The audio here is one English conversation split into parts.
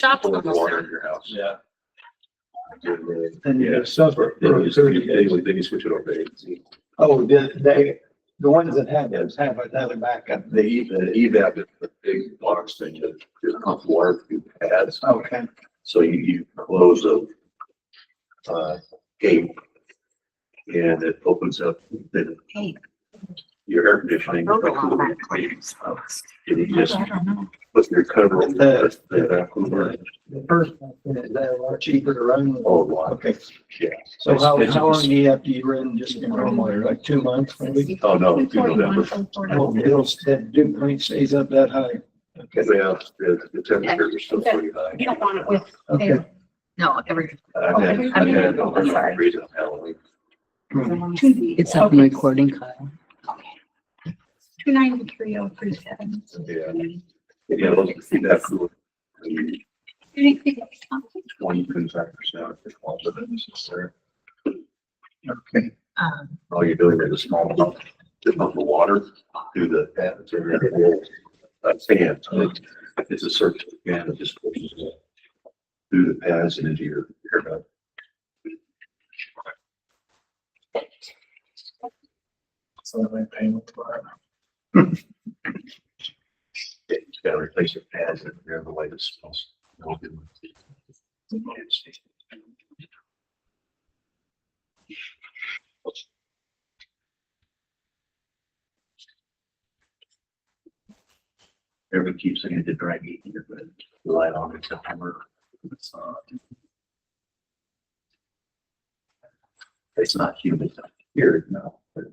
Shop's Pour almost water there. in your house. Yeah. And you suffer for 30 days. Then you switch it over to AC. Oh, the ones that have those have another backup. The EVAP is the big box thing that just pumps water through pads. Okay. So you close a gate and it opens up the Hey, your air conditioning. broke a lot of that clearance, folks. And you just I don't know. put your cover on the cooler. The first one, is that a lot cheaper to run? Oh, wow. Okay. Yeah. So how long do you have to run just in normally, like 2 months maybe? Oh, no, through November. Oh, it'll, that dew point stays up that high. Okay. Yeah, the temperatures are still pretty high. You don't want it with, Okay. no, every. I've had over 100 degrees on Halloween. It's up recording, Kyle. 293,037. Yeah. Yeah, those that cooler. 20-25%. Okay. All you're doing is a small pump to pump the water through the pads and then it will fan. So it's a circuit fan that just pushes it through the pads and into your air duct. So they payment for it. It's got to replace the pads and they're the way it smells. Everybody keeps saying the dry heat, but the light on in September. It's not humid here now, but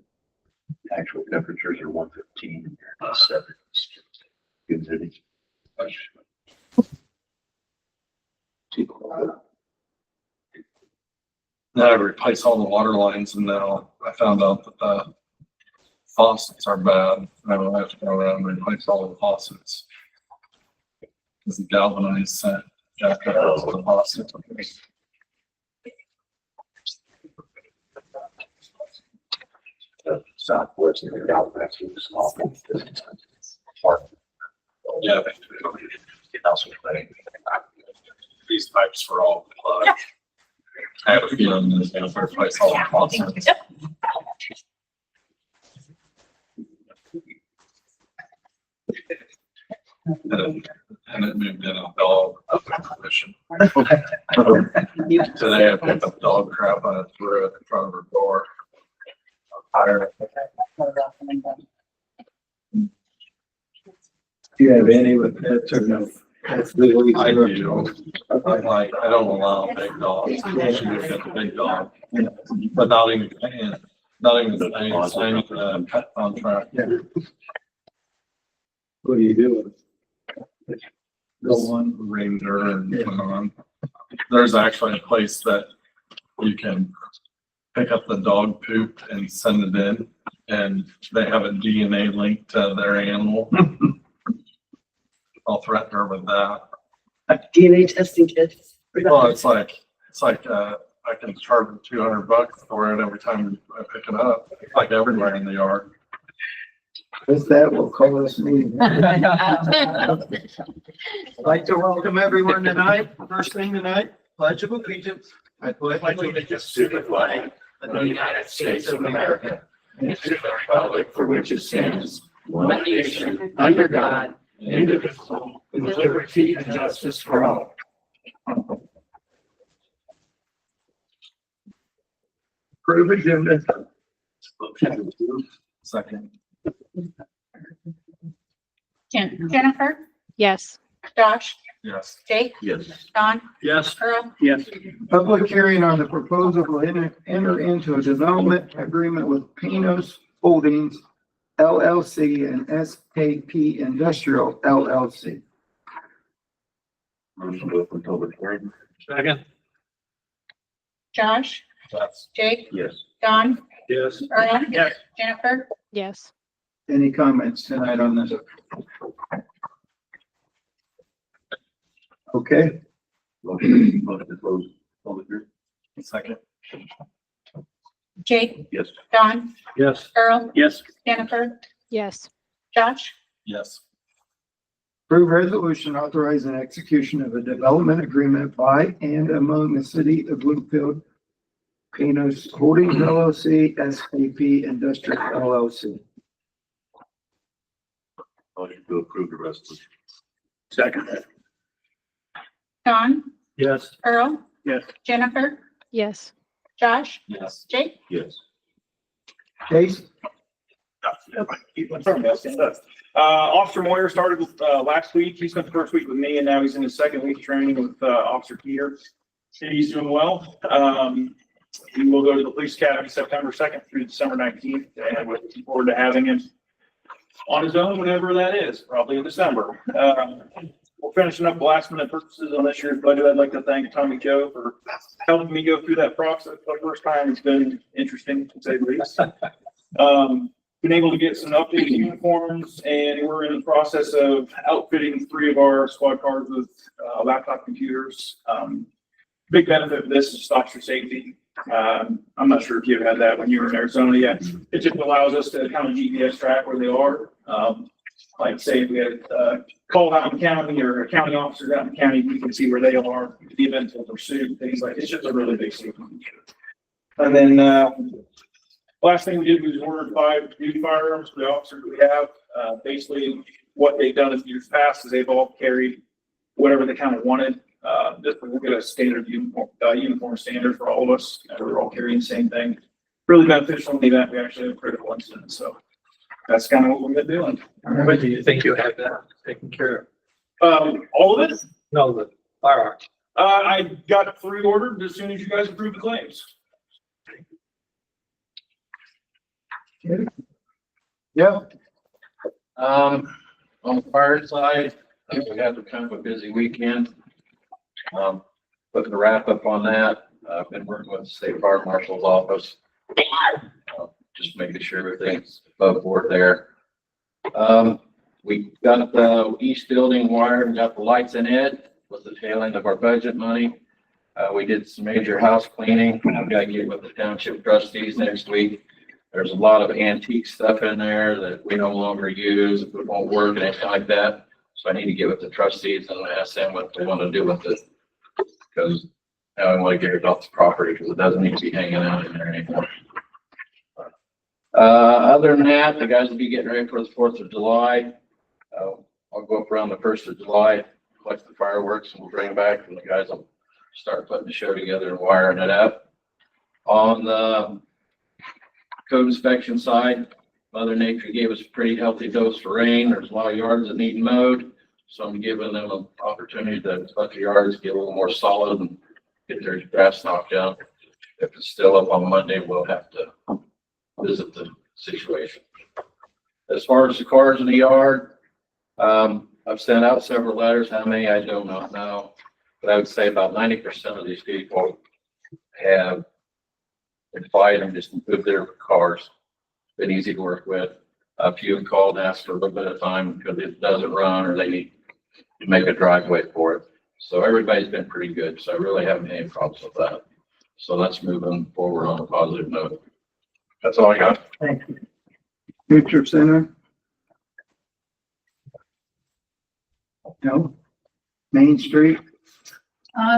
actual temperatures are 115 and you're 7. Humidity. Now I replaced all the water lines and now I found out that the faucets are bad. And I will have to go around and replace all the faucets. Because the galvanized set jacked up the faucet. Southwest and the Galveston is awful. Yeah. It also playing. These pipes were all plugged. I have a feeling this is going to replace all the faucets. And it moved in a dog position. Today I picked up dog crap and I threw it in front of her door. Fire. Do you have any with pets or no? That's legally. I do. I'm like, I don't allow big dogs. She would get the big dog. But not even paying, signing the pet contract. What do you do? Go on. Ranger and put on. There's actually a place that you can pick up the dog poop and send it in, and they have a DNA link to their animal. I'll threaten her with that. DNA testing kits. Well, it's like, I can charge them $200 for it every time I pick it up, like everywhere in the yard. With that, we'll call this meeting. I'd like to welcome everyone tonight. First thing tonight, Pledge of Allegiance. I pledge allegiance to the flag of the United States of America and to the republic for which it stands, one nation, under God, indivisible, with liberty and justice for all. Approve agenda. Second. Jennifer, Yes. Josh, Yes. Jake, Yes. Don, Yes. Earl. Yes. Public hearing on the proposal to enter into a development agreement with Pinos Holdings LLC and SKP Industrial LLC. Motion to open public hearing. Second. Josh, Yes. Jake, Yes. Don, Yes. Earl. Yes. Jennifer, Yes. Any comments tonight on this? Okay, Motion to close public hearing. Second. Jake, Yes. Don, yes. Earl, Yes. Jennifer, Yes. Josh, Yes. Approve resolution authorizing execution of a development agreement by and among the city of Bloomfield, Pinos Holdings LLC, SAP Industrial LLC. Motion to approve the resolution. Second. Don, Yes. Earl, Yes. Jennifer, Yes. Josh, Yes. Jake, Yes. Case? Officer Moyer started last week. He spent the first week with me and now he's in his second week of training with Officer Peter. He's doing well. He will go to the police academy September 2nd through December 19th, and we're looking forward to having him on his own whenever that is, probably in December. We're finishing up the last minute purchases on this year's budget. I'd like to thank Tommy Joe for helping me go through that process for the first time. It's been interesting to say the least. Been able to get some updated uniforms, and we're in the process of outfitting 3 of our squad cars with laptop computers. Big benefit of this is stops your safety. I'm not sure if you've had that when you were in Arizona yet. It just allows us to kind of GPS track where they are. Like say if we had call out in county or county officers out in county, we can see where they are, the events of pursuit, things like it's just a really big safety feature. And then last thing we did was ordered 5 new firearms for the officers we have. Basically, what they've done in years past is they've all carried whatever they kind of wanted. This we'll get a standard uniform standard for all of us, and we're all carrying the same thing. Really beneficial in the event we actually have a critical incident. So that's kind of what we've been doing. When do you think you have that taken care of? All of it. No, the firearm. I got 3 ordered as soon as you guys approved the claims. Yeah. On the fire side, we had kind of a busy weekend. Putting the wrap up on that. I've been working with the state fire marshal's office. Just making sure everything's above board there. We got the east building wired and got the lights in it with the tail end of our budget money. We did some major house cleaning. I've got to get with the township trustees next week. There's a lot of antique stuff in there that we no longer use, if it won't work and anything like that. So I need to get with the trustees and ask them what they want to do with it. Because now I want to get it off the property because it doesn't need to be hanging out in there anymore. Other than that, the guys will be getting ready for the 4th of July. I'll go up around the 1st of July, collect the fireworks and we'll bring them back and the guys will start putting the show together and wiring it up. On the code inspection side, Mother Nature gave us a pretty healthy dose of rain. There's a lot of yards that need mowed. So I'm giving them an opportunity to let the yards get a little more solid and get their grass knocked down. If it's still up on Monday, we'll have to visit the situation. As far as the cars in the yard, I've sent out several letters. How many, I do not know. But I would say about 90% of these people have applied and just moved their cars. Been easy to work with. A few have called and asked for a little bit of time because it doesn't run or they need to make a driveway for it. So everybody's been pretty good. So I really haven't had any problems with that. So that's moving forward on a positive note. That's all I got. Thank you. Future Center? No. Main Street?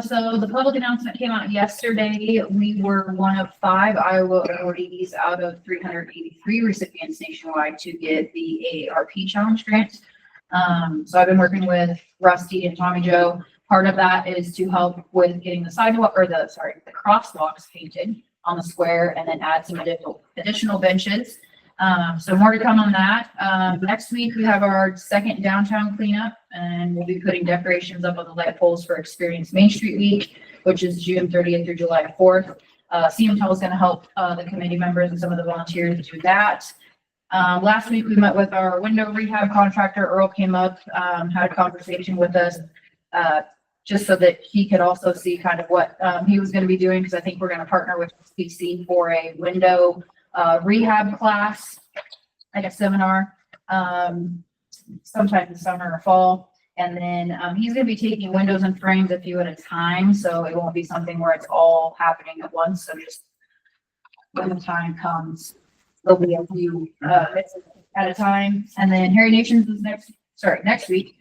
So the public announcement came out yesterday. We were one of 5 Iowa awardees out of 383 recipients nationwide to get the AARP Challenge Grant. So I've been working with Rusty and Tommy Joe. Part of that is to help with getting the sidewalk or the crosswalks painted on the square and then add some additional benches. So more to come on that. Next week we have our second downtown cleanup and we'll be putting decorations up on the light poles for Experience Main Street Week, which is June 30th through July 4th. CMTEL is going to help the committee members and some of the volunteers do that. Last week we met with our window rehab contractor. Earl came up, had a conversation with us, just so that he could also see kind of what he was going to be doing, because I think we're going to partner with SPC for a window rehab class, like a seminar, sometime in the summer or fall. And then he's going to be taking windows and frames a few at a time, so it won't be something where it's all happening at once. So just when the time comes, there'll be a few at a time. And then Harry Nations is next week.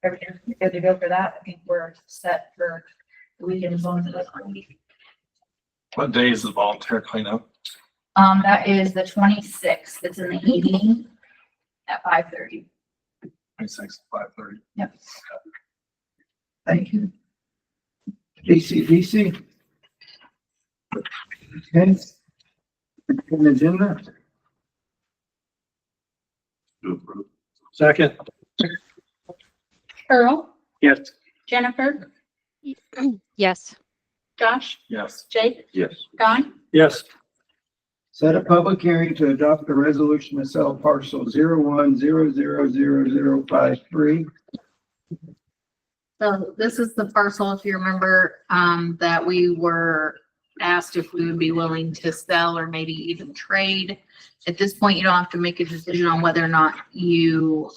Everything's good to go for that. I think we're set for the weekend as long as it doesn't rain. What day is the volunteer cleanup? That is the 26th. It's in the evening at 5:30. 26, 5:30. Yep. Thank you. JCDC. Okay. An agenda. To approve. Second. Earl, Yes. Jennifer, Yes. Josh, Yes. Jake, Yes. Don, Yes. Set a public hearing to adopt the resolution to sell parcel 01000053. So this is the parcel, if you remember, that we were asked if we would be willing to sell or maybe even trade. At this point, you don't have to make a decision on whether or not you,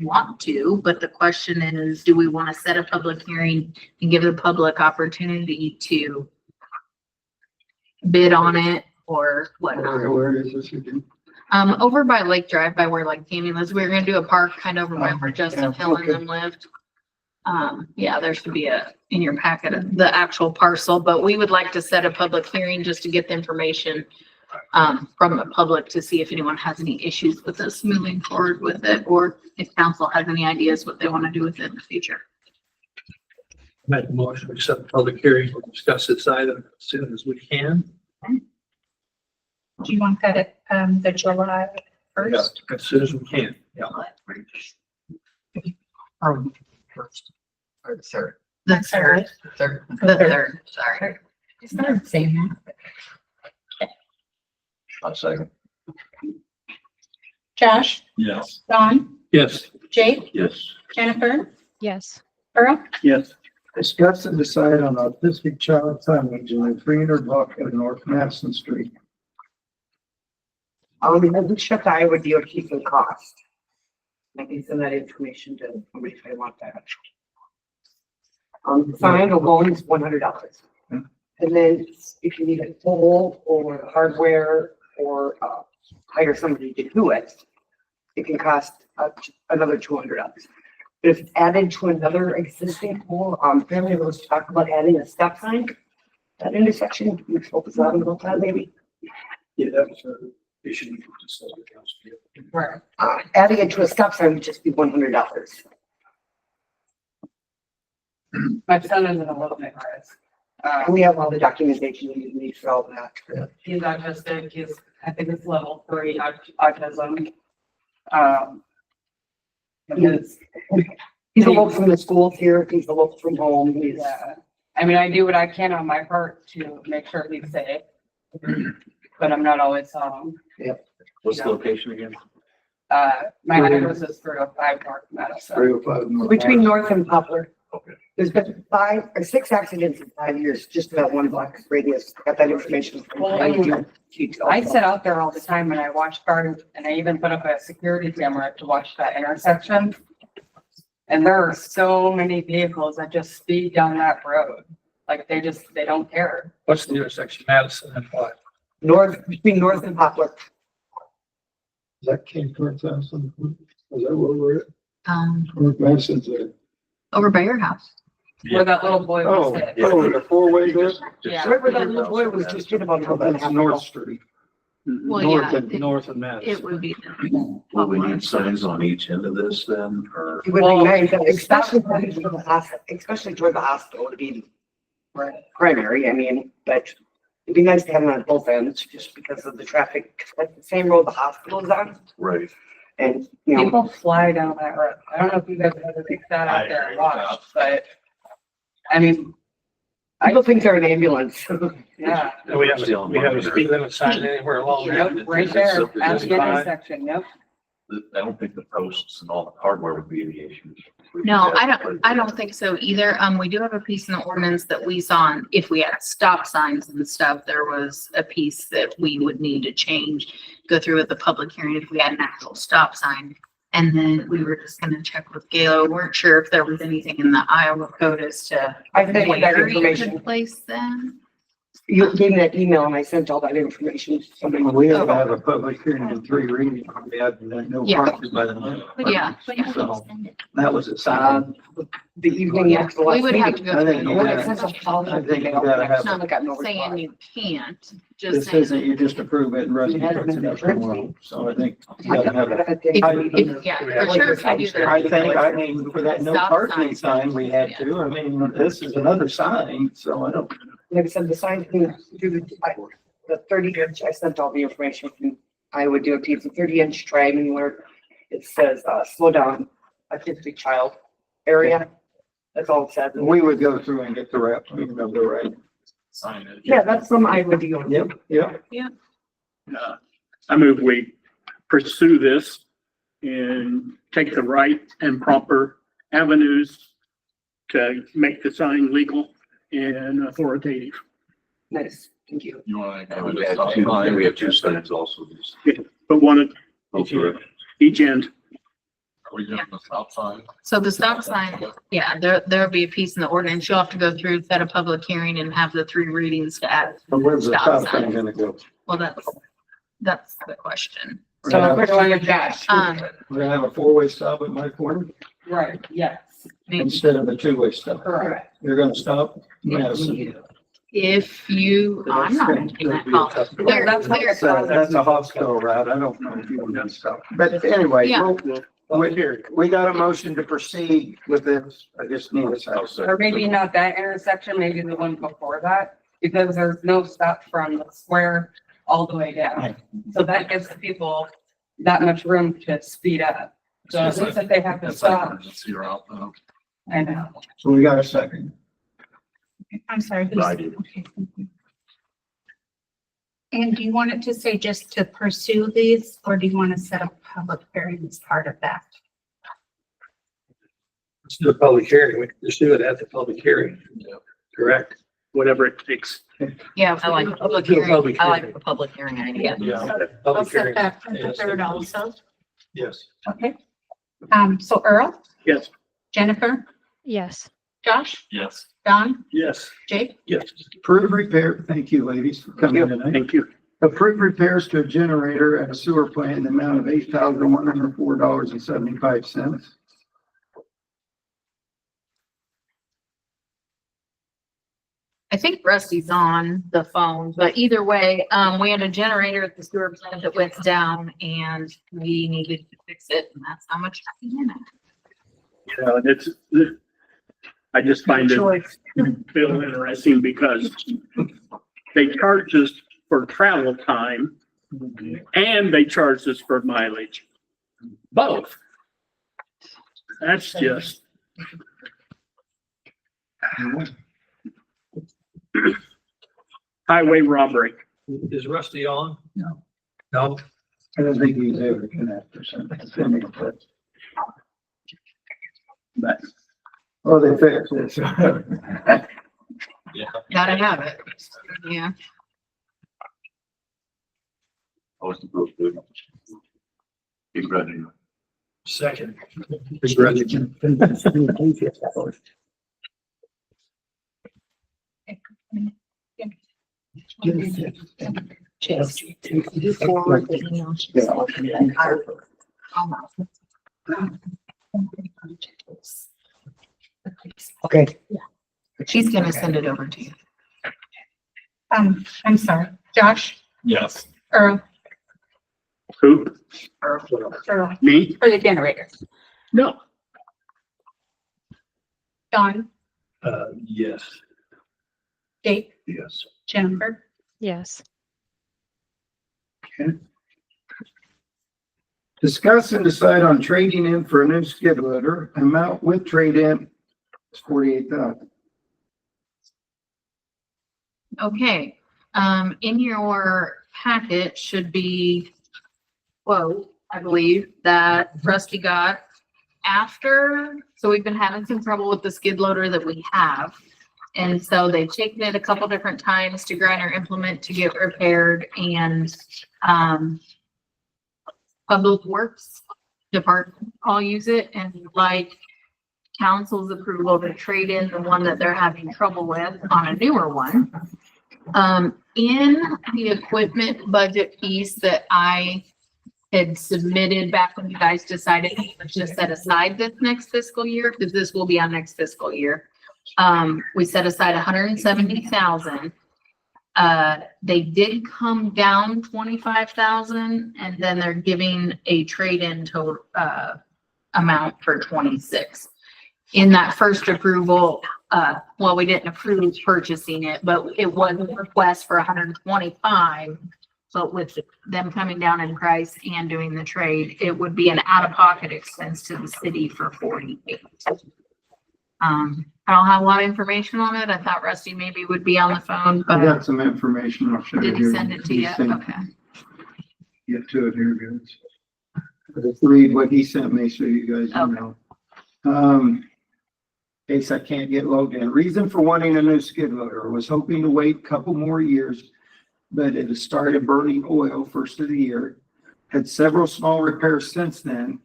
want to, but the question is, do we want to set a public hearing and give the public opportunity to bid on it or whatnot? Where is this again? Over by Lake Drive, by where like Tammy lives, we were gonna do a park kind of over by where Justin Hill and them lived. Yeah, there should be in your packet, the actual parcel, but we would like to set a public hearing just to get the information from the public to see if anyone has any issues with us moving forward with it, or if council has any ideas what they want to do with it in the future. Make a motion, we set the public hearing, we'll discuss this item as soon as we can. Do you want that at, the July first? As soon as we can, yeah. First. Or the third. The third, Third. the third, sorry. It's not the same. I'll second. Josh, Yes. Don, Yes. Jake, Yes. Jennifer, Yes. Earl, Yes. Discuss and decide on autistic child signage in 300 block of North Madison Street. We checked Iowa DOT for cost. I can send that information to somebody if they want that. Sign alone is $100. And then if you need a pole or hardware or hire somebody to do it, it can cost another $200. If added to another existing pole, family was talk about adding a stop sign. That intersection, we focus on about that maybe. Yeah, that was an issue. We just said the council. Right. Adding it to a stop sign would just be $100. My son is in a little bit risk. And we have all the documentation you need for all that. He's autistic, I think it's level 3 autism. He's a local from the schools here, he's a local from home, he's, Yeah, I mean, I do what I can on my part to make sure he's safe. But I'm not always home. What's the location again? My address is 305 North Madison. 305 North between Madison. North and Poplar. Okay. There's been 5 or 6 accidents in 5 years, just about 1 block radius, got that information. from Well, IDOT. I sit out there all the time and I watch cars and I even put up a security camera to watch that intersection. And there are so many vehicles that just speed down that road. Like they don't care. What's the intersection, Madison and what? Between North and Poplar. Is that King North Madison? Is that where we're at? Um, North Madison's there. over by your house. Where that little boy Oh, was hit. the 4-way there? Yeah. Right where that little boy was just hit about. That's North Street. Well, North yeah, and North and Madison. It would be. Will we need signs on each end of this then, or? It would be nice, especially toward the hospital, especially toward the hospital to be primary, I mean, but it'd be nice to have them on both ends just because of the traffic, like the same road the hospital is on. Right. And, you know, People fly down that road. I don't know if you guys ever pick that I out there agree and with watch, but I mean, people think they're an ambulance. yeah. Do we have a speed limit sign anywhere along there? Yep, right there at the Fine. intersection, yep. I don't think the posts and all the hardware would be the issue. No, I don't think so either. We do have a piece in the ordinance that we saw, if we had stop signs and stuff, there was a piece that we would need to change, go through with the public hearing if we had an actual stop sign. And then we were just gonna check with Gail. We weren't sure if there was anything in the Iowa code as to I think that where you information. could place them. You gave me that email and I sent all that information. Somebody- We have to have a public hearing and 3 readings. We had no Yeah. parties by the way. Yeah. So that was a sign. The evening after the We last would have to meeting. go I through. think the you When I ordinance. sent all the I think you gotta have- I got no Saying reply. you can't, just This isn't, saying. you just approve it and Rusty puts it up tomorrow. So I think you gotta have a. Yeah, for sure, if I do that. I think, I mean, for that no Stop parking sign. sign we had to, I mean, this is another sign, so I don't. Like I said, the sign through the 30 inch, I sent all the information from Iowa DOT. It's a 30 inch triangle where it says, slow down, autistic child area. That's all it says. We would go through and get the rep, you know, the right. Signage. Yeah, that's from Iowa DOT. Yep, yep. I move we pursue this and take the right and proper avenues to make the sign legal and authoritative. Nice, thank you. You wanna And give we it a have stop two, sign? and we have two signs also. But one at Both are- each end. Are we doing the stop sign? So the stop sign, yeah, there'll be a piece in the ordinance. You'll have to go through, set a public hearing and have the 3 readings to add. But where's the Stop stop sign. sign gonna go? Well, that's the question. So we're going to that. We're gonna have a 4-way stop at my corner Right, yes, instead of a 2-way stop. correct. You're gonna stop Madison. If you, I'm not making that call. There- That's what there- That's a hospital route. I don't know if you want to stop. But anyway, Yeah. we got a motion to proceed with this. I just need a I'll second. second. Or maybe not that intersection, maybe the one before that, because there's no stop from the square all the way down. So that gives the people that much room to speed up. So at least if they have to That's like stop, emergency route though. I know. So we got a second. I'm sorry. I did. And do you want it to say just to pursue these, or do you want to set a public hearing as part of that? Let's do a public hearing. We can just do it at the public hearing. Yep. Correct. Whatever it takes. Yeah, I like the public Do a hearing. public I like hearing. the public hearing idea. Yeah. I'll Public set hearing. that for the Yes. 3rd also. Yes. Okay. So Earl, Yes. Jennifer, Yes. Josh, Yes. Don, Yes. Jake, Yes. Approve repair. Thank you, ladies, for coming tonight. Thank you. Approve repairs to a generator at a sewer plant in the amount of $8,104.75. I think Rusty's on the phone, but either way, we had a generator at the sewer plant that went down and we needed to fix it, and that's how much. You know, and I just find it feel interesting because they charge us for travel time and they charge us for mileage. Both. That's just. Highway robbery. Is Rusty on? No. No? I don't think he's ever connect or something. But, oh, they fixed it. Gotta have it. Yeah. I was the group, good. Keep running. Second. Okay. She's gonna send it over to you. I'm sorry, Josh, Yes. Earl, Who? Earl, Me? for the generator. No. Don, Yes. Jake, Yes. Jennifer, Yes. Discuss and decide on trading in for a new skid loader. Amount with trade-in is $48,000. Okay, in your packet should be quote, I believe, that Rusty got after, so we've been having some trouble with the skid loader that we have. And so they've taken it a couple different times to grinder implement to get repaired and, Public Works Department, I'll use it and like council's approval to trade in the one that they're having trouble with on a newer one. In the equipment budget piece that I had submitted back when you guys decided to just set aside this next fiscal year, because this will be our next fiscal year. We set aside 170,000. They did come down 25,000 and then they're giving a trade-in total, amount for 26. In that first approval, well, we didn't approve purchasing it, but it was a request for 125. But with them coming down in price and doing the trade, it would be an out-of-pocket expense to the city for 48. I don't have a lot of information on it. I thought Rusty maybe would be on the phone, I but got some information. I'll show you. did he here. send it to He you? sent- Okay. Get to it here, guys. Just read what he sent me so you guys know. In case I can't get logged in. Reason for wanting a new skid loader was hoping to wait a couple more years, but it has started burning oil first of the year. Had several small repairs since then.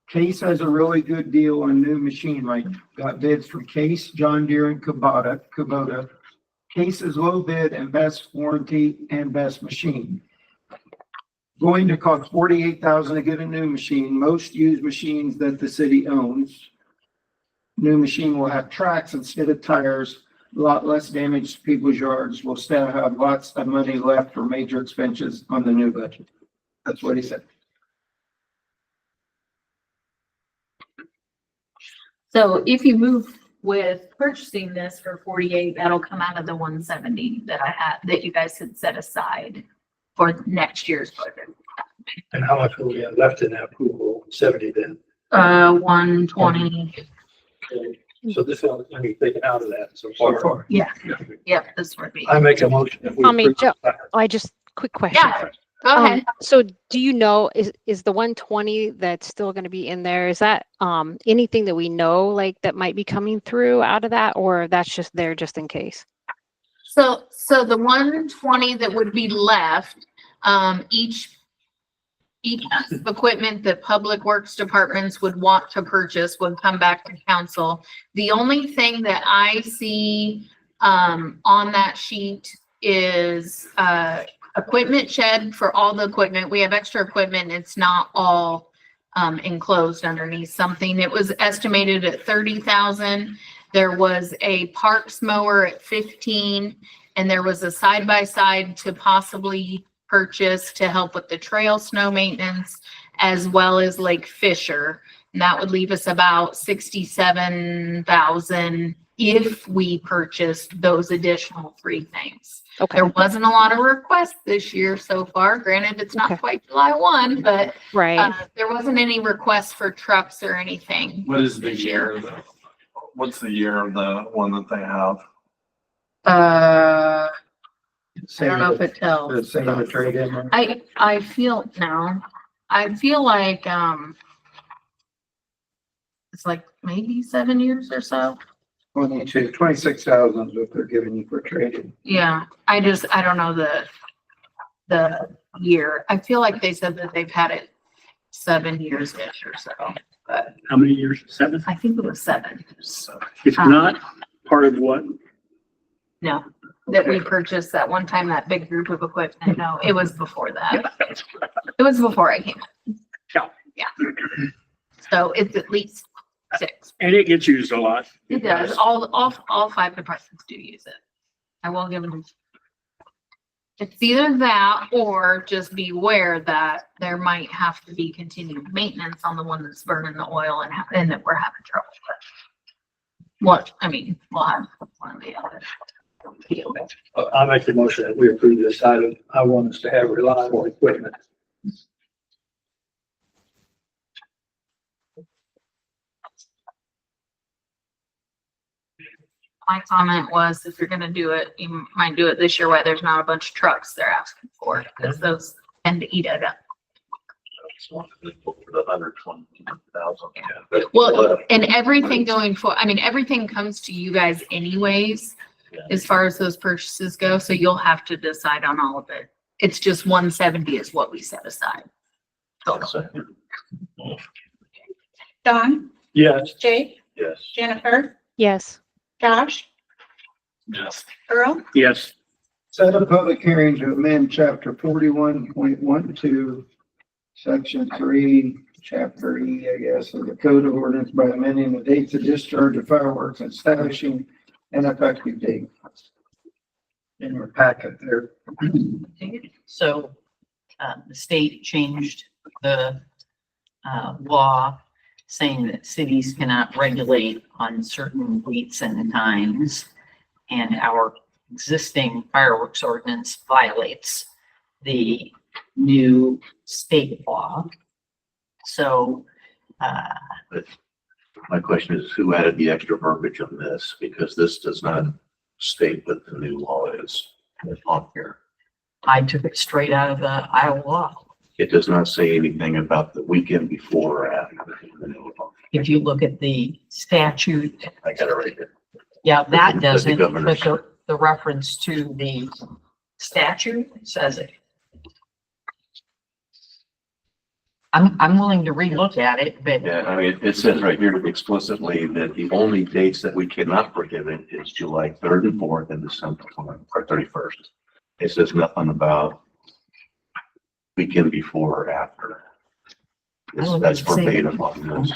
Case has a really good deal on new machine, like got bids from Case, John Deere and Kubota. Case is low bid and best warranty and best machine. Going to cost 48,000 to get a new machine. Most used machines that the city owns. New machine will have tracks instead of tires, a lot less damage to people's yards. Will still have lots of money left for major expenses on the new budget. That's what he said. So if you move with purchasing this for 48, that'll come out of the 170 that I had, that you guys had set aside for next year's budget. And how much will we have left in that approval? 70 then? 120. Okay. So this is going to be taken out of that so far. Yeah. Yep, this would be. I make a motion. that we Tommy, approve Joe, that. I just, quick question. Yeah, go ahead. So do you know, is the 120 that's still going to be in there, is that, anything that we know, like, that might be coming through out of that, or that's just there just in case? So the 120 that would be left, each piece of equipment that public works departments would want to purchase would come back to council. The only thing that I see, on that sheet is, equipment shed for all the equipment. We have extra equipment. It's not all, enclosed underneath something. It was estimated at 30,000. There was a parks mower at 15, and there was a side-by-side to possibly purchase to help with the trail snow maintenance, as well as Lake Fisher. And that would leave us about 67,000 if we purchased those additional 3 things. Okay, There wasn't a lot of requests this year so far. Granted, it's not Okay. quite July 1, but right. there wasn't any requests for trucks or anything. What is the year? What's the year of the one that they have? I don't know if it The tells. same trade in. I feel like, it's like maybe 7 years or so. 26,000 is what they're giving you for trading. Yeah, I don't know the year. I feel like they said that they've had it 7 years-ish or so, but How many years? 7? I think it was 7. It's not part of what? No, that we purchased that one time, that big group of equipment. No, it was before that. It was before I came. Yeah. Yeah. So it's at least 6. And it gets used a lot. It does. All 5 departments do use it. I will give them. It's either that or just beware that there might have to be continued maintenance on the one that's burning the oil and that we're having trouble with. What, I mean, we'll have one of the other. I make the motion that we approve this item. I want us to have reliable equipment. My comment was, if you're gonna do it, you might do it this year while there's not a bunch of trucks they're asking for, because those tend to eat it up. For the 120,000. Well, and everything going for, I mean, everything comes to you guys anyways, as far as those purchases go, so you'll have to decide on all of it. It's just 170 is what we set aside. Total. Don, Yes. Jake, Yes. Jennifer, Yes. Josh, Yes. Earl, Yes. Set a public hearing to amend chapter 41.12, section 3, chapter E, I guess, of the code of ordinance by amending the dates of discharge of fireworks and establishing an effective date. In your packet there. So, the state changed the, law saying that cities cannot regulate on certain dates and times. And our existing fireworks ordinance violates the new state law. So, My question is, who added the extra verbiage on this? Because this does not state what the new law is on here. I took it straight out of the Iowa law. It does not say anything about the weekend before or after the new law. If you look at the statute, I got it right here. yeah, that doesn't, but governor's- the reference to the statute says it. I'm willing to relook at it, but Yeah, I mean, it says right here explicitly that the only dates that we cannot prohibit is July 3rd and 4th and December 31st. It says nothing about weekend before or after. That's verbatim on this.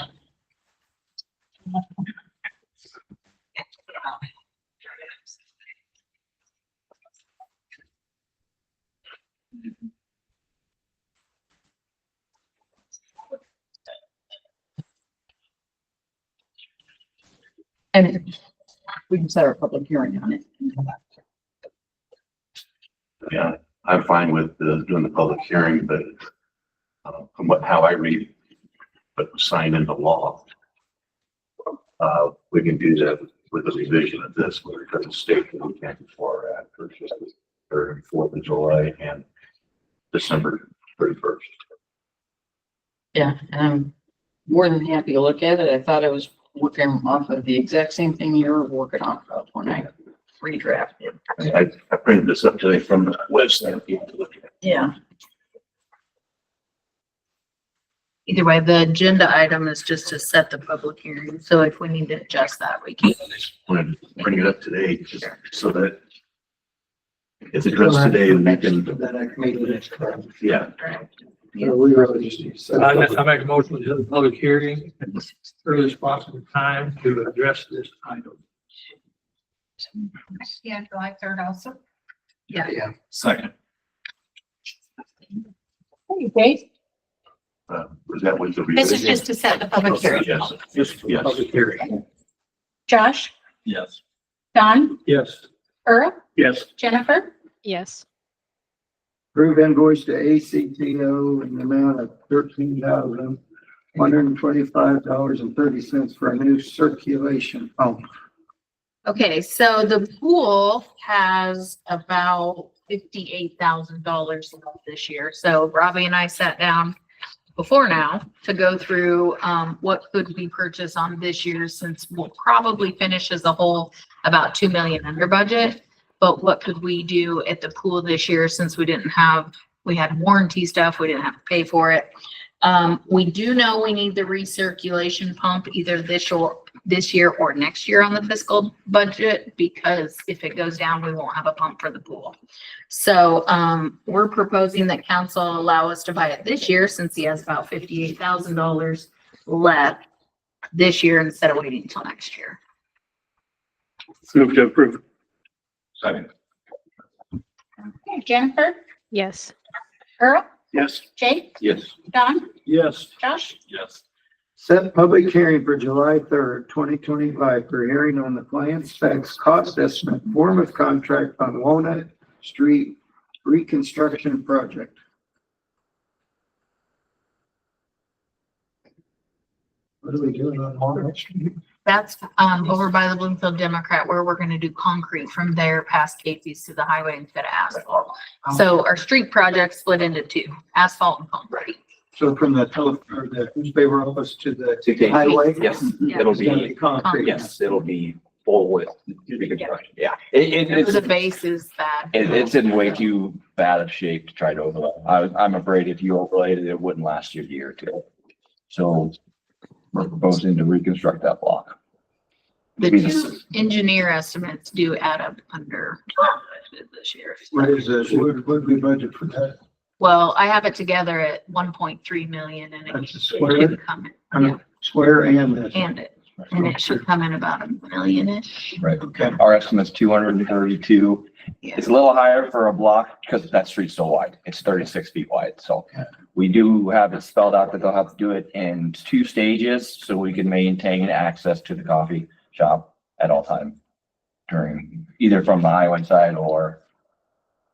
and we can set our public hearing on it. Yeah, I'm fine with doing the public hearing, but from how I read what was signed into law, we can do that with the revision of this, where it doesn't state the weekend before or after, it's just the 3rd and 4th of July and December 31st. Yeah, and I'm more than happy to look at it. I thought I was working off of the exact same thing you were working off of when I redrafted. I printed this up today from the website. You have to look at it. Yeah. Either way, the agenda item is just to set the public hearing. So if we need to adjust that, we can. I just wanted to bring it up today, just so that it's addressed today and we can, That I made it. yeah. So we really just need to set. I make a motion to the public hearing at the earliest possible time to address this item. Yeah, July 3rd also. Yeah. Second. Okay, Was that with the this is revision? just to set the public hearing. Yes, Just for the yes. public hearing. Josh, Yes. Don, Yes. Earl, Yes. Jennifer, Yes. Approve invoice to ACTO in the amount of $13,125.30 for a new circulation pump. Okay, so the pool has about $58,000 left this year. So Robbie and I sat down before now to go through what could we purchase on this year, since we'll probably finish as a whole about 2 million under budget. But what could we do at the pool this year, since we had warranty stuff, we didn't have to pay for it. We do know we need the recirculation pump either this year or next year on the fiscal budget, because if it goes down, we won't have a pump for the pool. So, we're proposing that council allow us to buy it this year, since he has about $58,000 left this year instead of waiting until next year. Move to approve. Second. okay, Jennifer, Yes. Earl, Yes. Jake, Yes. Don, Yes. Josh, Yes. Set public hearing for July 3rd, 2025 for hearing on the plan specs, cost estimate, form of contract on Walnut Street reconstruction project. What are we doing on Walnut Street? That's over by the Bloomfield Democrat, where we're gonna do concrete from there past Casey's to the highway instead of asphalt. So our street project split into two, asphalt and concrete. So from the or the newspaper office to the To Casey. highway? Yes, Yeah. it'll It's gonna be, concrete. yes, it'll be full with reconstruction, yeah. The base is bad. It's in way too bad of shape to try to overlay. I'm afraid if you overlaid it, it wouldn't last you a year or two. So we're proposing to reconstruct that block. The two engineer estimates do add up under budget this year. What is this? What we budget for that? Well, I have it together at 1.3 million and it That's the should square? come in, I mean, square and this. and it should come in about $1 million-ish. Right. Okay. Our estimate's 232. Yeah. It's a little higher for a block because that street's so wide. It's 36 feet wide. So we do have it spelled out that they'll have to do it in 2 stages so we can maintain access to the coffee shop at all time during either from the highway side or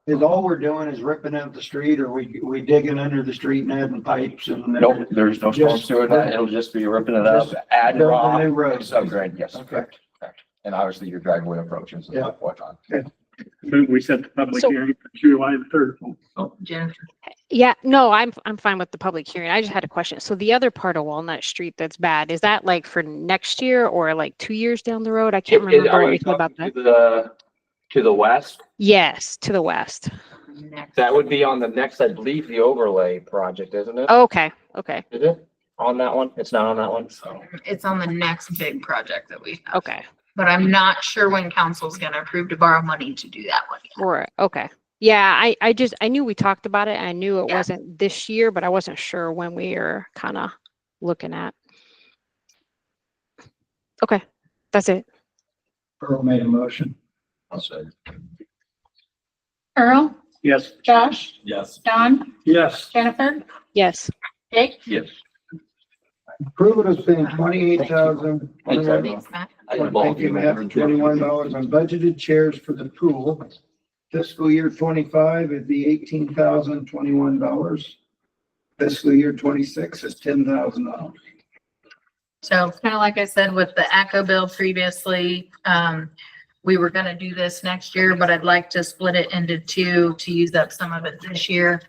Is all we're doing is ripping out the street, or we digging under the street and adding pipes and? nope, there's no storm Just- sewer. That it'll just be ripping it up, Just add building rock, new road. subgrade. Yes, Okay. correct. And obviously your driveway approaches and Yeah. so forth on. Move we set the public So- hearing for July the 3rd. Oh, Jennifer. Yeah, no, I'm fine with the public hearing. I just had a question. So the other part of Walnut Street that's bad, is that like for next year or like 2 years down the road? I can't remember Are what you we said about talking that. to the west? Yes, to the west. Next. That would be on the next, I believe, the overlay project, isn't it? Okay, okay, Is it on that one? It's not on that one. So It's on the next big project that we have. okay. But I'm not sure when council's gonna approve to borrow money to do that one. yet. Right, okay. Yeah, I knew we talked about it. I knew it Yeah. wasn't this year, but I wasn't sure when we were kind of looking at. Okay, that's it. Earl made a motion. I'll say Earl, Yes. Josh, yes. Don, Yes. Jennifer, Yes. Jake, Yes. Approval to spend $28,000. Thanks, Matt. Thank you, Matt. $21 on budgeted chairs for the pool. Fiscal year 25 is the $18,021. Fiscal year 26 is $10,000. So kind of like I said with the ACO bill previously, we were gonna do this next year, but I'd like to split it into 2 to use up some of it this year.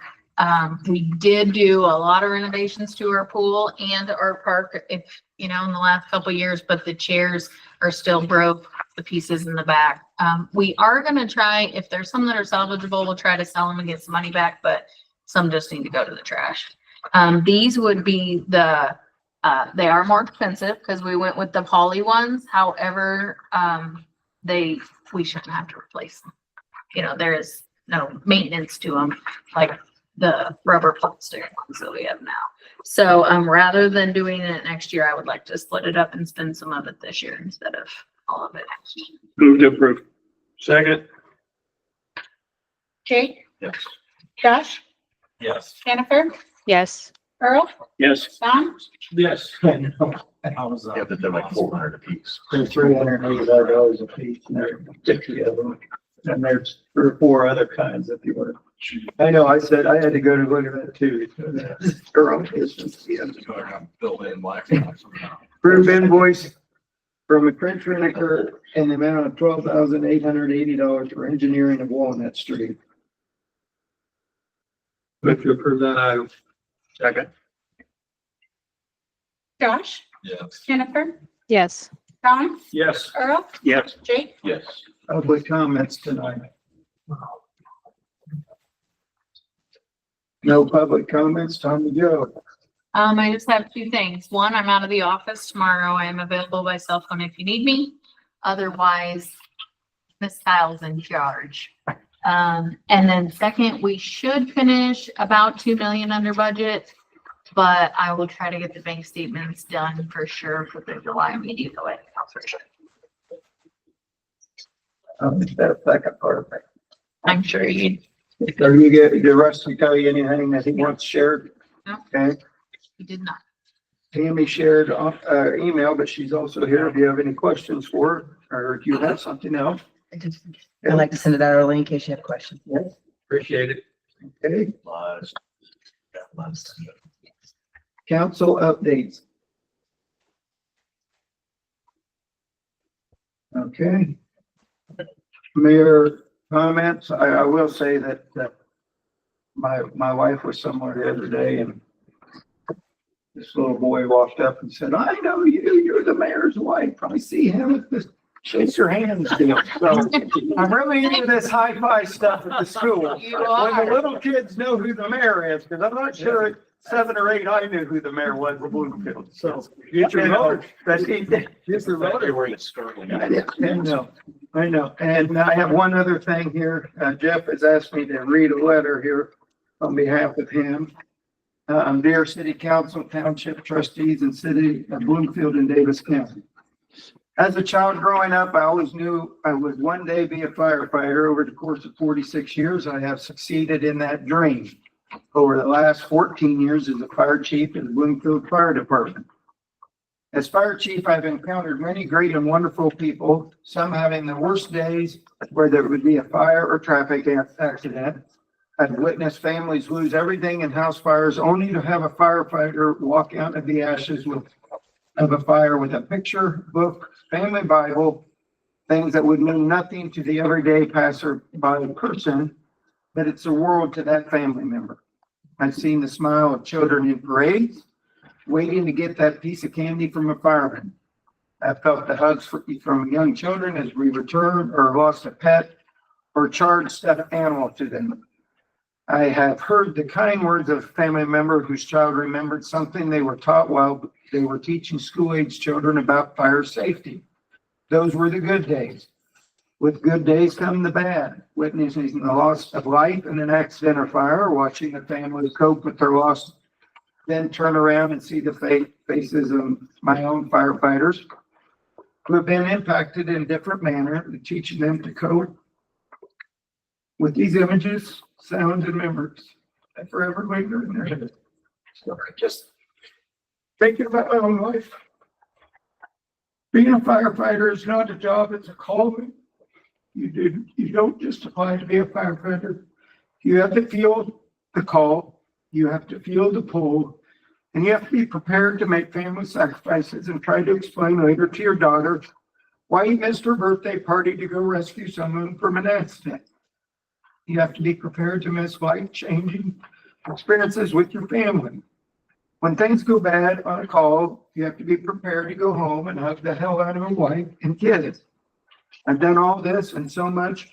We did do a lot of renovations to our pool and our park, if, in the last couple of years, but the chairs are still broke, the pieces in the back. We are gonna try, if there's some that are salvageable, we'll try to sell them and get some money back, but some just need to go to the trash. These would be they are more expensive because we went with the poly ones. However, we shouldn't have to replace them. There is no maintenance to them like the rubber plastic ones that we have now. So, rather than doing it next year, I would like to split it up and spend some of it this year instead of all of it next year. Move to approve. Second. Jake, Yes. Josh, Yes. Jennifer, Yes. Earl, Yes. Don, Yes. How was Yeah, but they're like 400 apiece. They're $385 a piece, and they're 50 of them. And there's 3 or 4 other kinds if you want. I know, I said I had to go to look at that too. Earl is, yeah. Built in black. Approve invoice from McCrinch Reniker in the amount of $12,880 for engineering of Walnut Street. Move to approve that item. Second. Josh, Yes. Jennifer, Yes. Don, Yes. Earl, Yes. Jake, Yes. Public comments tonight. No public comments, time to go. I just have 2 things. One, I'm out of the office tomorrow. I am available by cell phone if you need me. Otherwise, Miss Kyle's in charge. And then second, we should finish about 2 million under budget, but I will try to get the bank statements done for sure for the July meeting. That second part of it. I'm sure you So you get, the rest will tell you anything that he wants shared? No. Okay, did not. Tammy shared, email, but she's also here if you have any questions for her, or if you have something else. I'd like to send it out early in case you have questions. Yes. Appreciate it. Okay, Lies. council updates. Okay. Mayor comments, I will say that my wife was somewhere the other day and this little boy walked up and said, "I know you, you're the mayor's wife. I see him at this shake your hands deal." So I'm really into this hi-fi stuff at the school. You When are. the little kids know who the mayor is, because I'm not sure 7 or 8, I knew who the mayor was of Bloomfield, so. Get your vote. But he did, he's the voter. Wearing a sterling. I know. And I have one other thing here. Jeff has asked me to read a letter here on behalf of him. Dear City Council, Township Trustees, and City of Bloomfield and Davis County. As a child growing up, I always knew I would one day be a firefighter. Over the course of 46 years, I have succeeded in that dream. Over the last 14 years as a fire chief in the Bloomfield Fire Department. As fire chief, I've encountered many great and wonderful people, some having the worst days where there would be a fire or traffic accident. I've witnessed families lose everything in house fires only to have a firefighter walk out of the ashes of a fire with a picture, book, family Bible, things that would mean nothing to the everyday passerby person, but it's a world to that family member. I've seen the smile of children in parades, waiting to get that piece of candy from a fireman. I've felt the hugs from young children as we return or lost a pet or charged stuffed animal to them. I have heard the kind words of a family member whose child remembered something they were taught while they were teaching school-age children about fire safety. Those were the good days. With good days come the bad, witnessing the loss of life in an accident or fire, watching the family cope with their loss, then turn around and see the faces of my own firefighters who have been impacted in a different manner, teaching them to cope with these images, sounds, and memories that forever linger in their head. So I just thinking about my own life. Being a firefighter is not a job, it's a calling. You don't just apply to be a firefighter. You have to feel the call, you have to feel the pull, and you have to be prepared to make family sacrifices and try to explain later to your daughter why you missed her birthday party to go rescue someone from an accident. You have to be prepared to miss life-changing experiences with your family. When things go bad on a call, you have to be prepared to go home and hug the hell out of a wife and kids. I've done all this and so much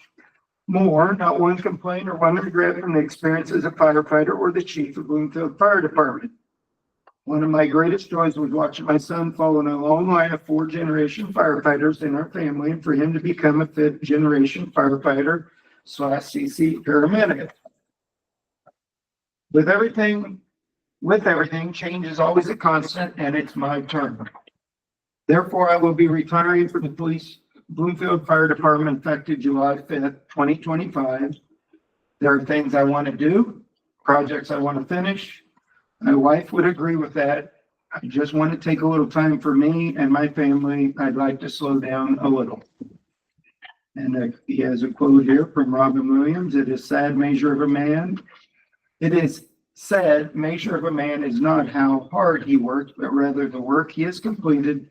more, not one complaint or one regret from the experience as a firefighter or the chief of Bloomfield Fire Department. One of my greatest joys was watching my son follow in a long line of 4th-generation firefighters in our family, and for him to become a 5th-generation firefighter / CC paramedic. With everything, change is always a constant, and it's my turn. Therefore, I will be retiring from the Bloomfield Fire Department effective July 5th, 2025. There are things I want to do, projects I want to finish. My wife would agree with that. I just want to take a little time for me and my family. I'd like to slow down a little. And he has a quote here from Robin Williams. It is said measure of a man is not how hard he worked, but rather the work he has completed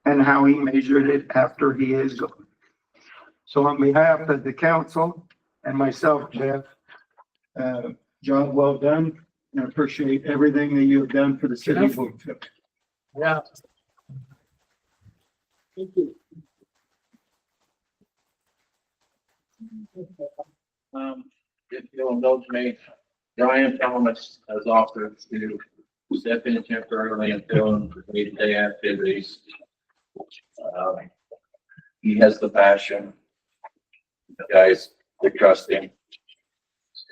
and how he measured it after he is gone. So on behalf of the council and myself, Jeff, job well done, and I appreciate everything that you have done for the city of Bloomfield. Yeah. Thank you. If you'll indulge me, Brian Thomas has offered to step in temporarily and fill in for day-to-day activities. He has the passion. The guys, they trust him.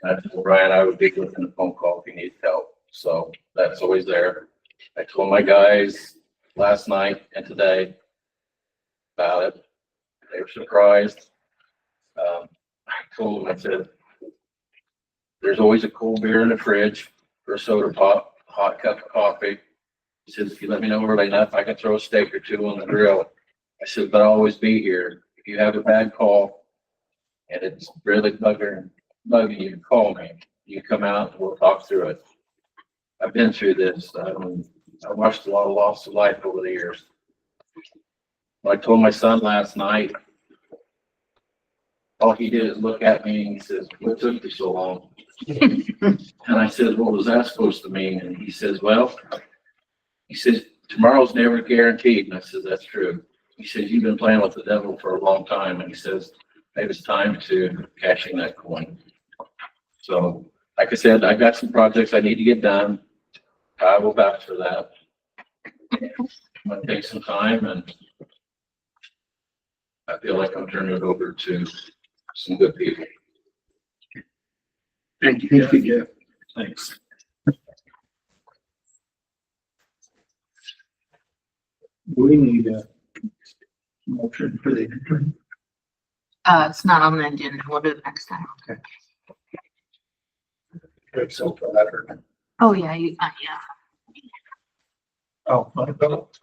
I told Brian I would be within a phone call if he needs help. So that's always there. I told my guys last night and today about it. They were surprised. I told them, I said, there's always a cool beer in the fridge or a soda pop, hot cup of coffee. He says, if you let me know early enough, I can throw a steak or two on the grill. I said, but I'll always be here. If you have a bad call and it's really bugging you, call me. You come out and we'll talk through it. I've been through this. I watched a lot of loss of life over the years. I told my son last night, all he did is look at me and he says, what took you so long? And I said, what was that supposed to mean? And he says, well, he says, tomorrow's never guaranteed. And I said, that's true. He says, you've been playing with the devil for a long time. And he says, maybe it's time to cash in that coin. So, like I said, I got some projects I need to get done. I will vouch for that. Might take some time and I feel like I'm turning it over to some good people. Thank you. Thank you, Jeff. Thanks. We need a motion for the. It's not on the agenda. We'll do it next time. So for that. Oh, yeah, yeah. Oh,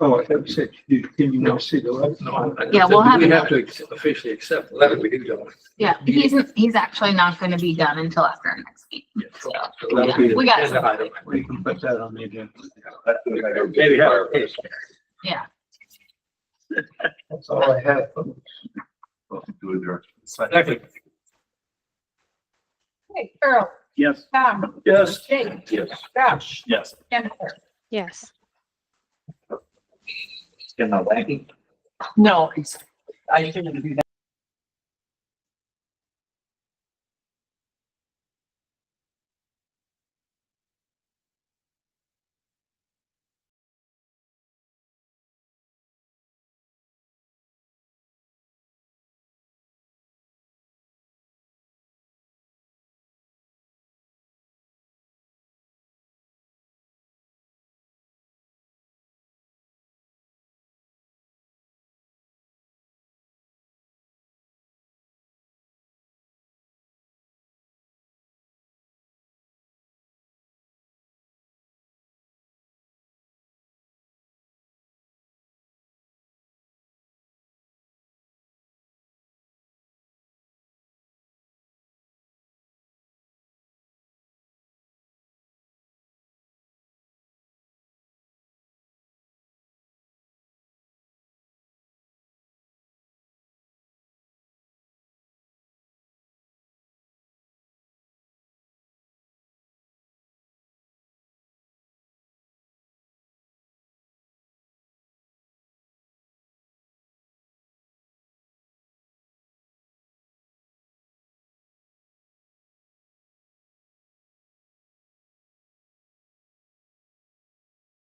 I have said, can you not see the letter? No, Yeah, we'll have We it. have to officially accept the letter we do, don't we? Yeah, he's actually not gonna be done until after our next meeting. So, So that'll be the We got agenda item. We can put that on the agenda. Maybe have. yeah. That's all I have. Do it there. Second. Okay, Carol, Yes. Tom, Yes. Jake, Yes. Josh, Yes. Jennifer. Yes. No, I didn't do that.